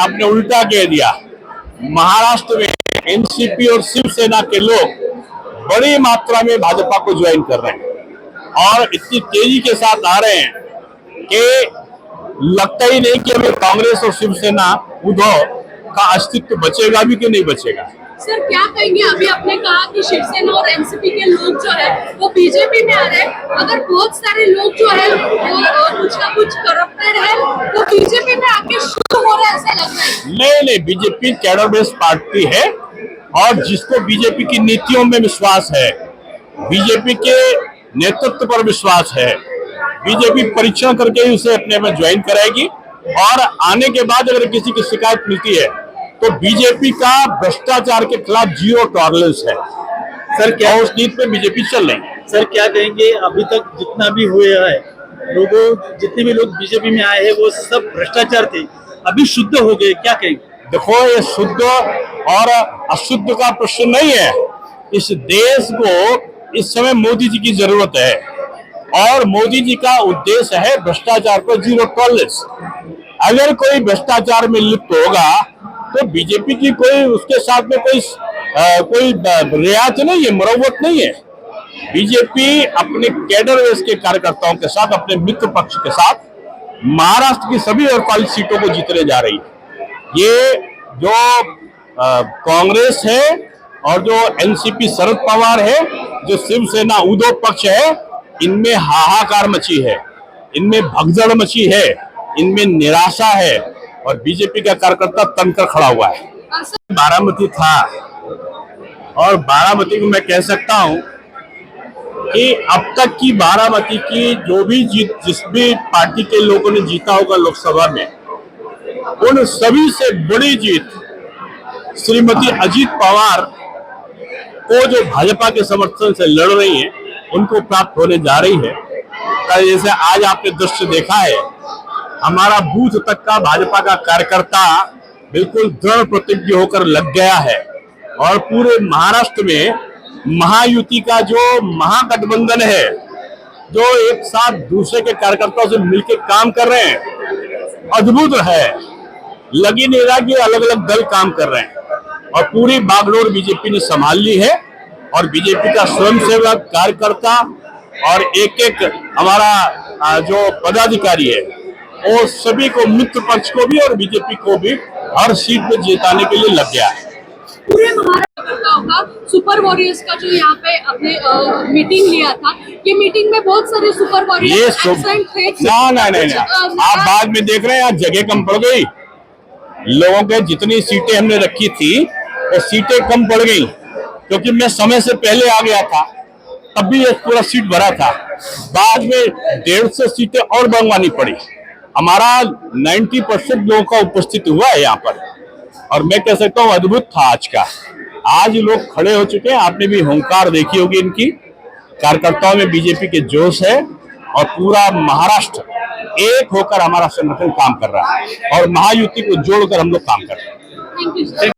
आपने उल्टा कह दिया। महाराष्ट्र में एनसीपी और शिवसेना के लोग बड़ी मात्रा में भाजपा को ज्वाइन कर रहे हैं और इतनी तेजी के साथ आ रहे हैं कि लगता ही नहीं कि अभी कांग्रेस और शिवसेना उद्धव का अस्तित्व बचेगा भी कि नहीं बचेगा। सर क्या कहेंगे, अभी आपने कहा कि शिवसेना और एनसीपी के लोग जो है वो बीजेपी में आ रहे हैं, अगर बहुत सारे लोग जो है वो कुछ ना कुछ करप्टेड है तो बीजेपी में आके शुरू हो रहा है, ऐसा लग रहा है? नहीं, बीजेपी कैडर बेस्ड पार्टी है और जिसको बीजेपी की नीतियों में विश्वास है, बीजेपी के नेतृत्व पर विश्वास है, बीजेपी परीक्षण करके ही उसे अपने में ज्वाइन कराएगी और आने के बाद अगर किसी की शिकायत मिलती है तो बीजेपी का भ्रष्टाचार के खिलाफ जीरो टॉलरेंस है। सर क्या उस नीति पे बीजेपी चल रही है। सर क्या कहेंगे, अभी तक जितना भी हुआ है लोगों, जितने भी लोग बीजेपी में आए हैं वो सब भ्रष्टाचार थे, अभी शुद्ध हो गए, क्या कहेंगे? देखो, ये शुद्ध और अशुद्ध का प्रश्न नहीं है। इस देश को इस समय मोदी जी की जरूरत है और मोदी जी का उद्देश्य है भ्रष्टाचार पर जीरो टॉलरेंस। अगर कोई भ्रष्टाचार में लिप्त होगा तो बीजेपी की कोई उसके साथ में कोई रियायत नहीं है, मुरव्वत नहीं है। बीजेपी अपने कैडर बेस के कार्यकर्ताओं के साथ, अपने मित्र पक्ष के साथ महाराष्ट्र की सभी 48 सीटों को जीतने जा रही है। ये जो कांग्रेस है और जो एनसीपी शरद पवार है, जो शिवसेना उद्धव पक्ष है, इनमें हाहाकार मची है, इनमें भगदड़ मची है, इनमें निराशा है और बीजेपी का कार्यकर्ता तनकर खड़ा हुआ है। बारामती था और बारामती को मैं कह सकता हूं कि अब तक की बारामती की जो भी जीत, जिस भी पार्टी के लोगों ने जीता होगा लोकसभा में, उन सभी से बड़ी जीत श्रीमती अजीत पवार को, जो भाजपा के समर्थन से लड़ रही हैं, उनको प्राप्त होने जा रही है। जैसे आज आपने दृश्य देखा है, हमारा बूथ तक का भाजपा का कार्यकर्ता बिल्कुल दृढ़ प्रतिज्ञ होकर लग गया है और पूरे महाराष्ट्र में महायुति का जो महागठबंधन है, जो एक साथ दूसरे के कार्यकर्ताओं से मिलकर काम कर रहे हैं, अद्भुत है। लगी नहीं रहा कि अलग अलग दल काम कर रहे हैं और पूरी बागडोर बीजेपी ने संभाल ली है और बीजेपी का स्वयंसेवक, कार्यकर्ता और एक एक हमारा जो पदाधिकारी है, वो सभी को, मित्र पक्ष को भी और बीजेपी को भी हर सीट पे जिताने के लिए लग गया है। पूरे महाराष्ट्र का सुपर वॉरियर्स का जो यहाँ पे अपने मीटिंग लिया था, ये मीटिंग में बहुत सारे सुपर वॉरियर्स एब्सेंट थे। नहीं, आप बाद में देख रहे हैं आज जगह कम पड़ गई। लोगों के जितनी सीटें हमने रखी थी वो सीटें कम पड़ गई क्योंकि मैं समय से पहले आ गया था, तब भी एक पूरा सीट भरा था। बाद में 150 सीटें और बढ़वानी पड़ी। हमारा 90% लोगों का उपस्थित हुआ है यहाँ पर और मैं कह सकता हूँ अद्भुत था आज का। आज लोग खड़े हो चुके हैं, आपने भी हुंकार देखी होगी इनकी। कार्यकर्ताओं में बीजेपी के जोश है और पूरा महाराष्ट्र एक होकर हमारा संगठन काम कर रहा है और महायुति को जोड़कर हम लोग काम कर रहे हैं। Thank you.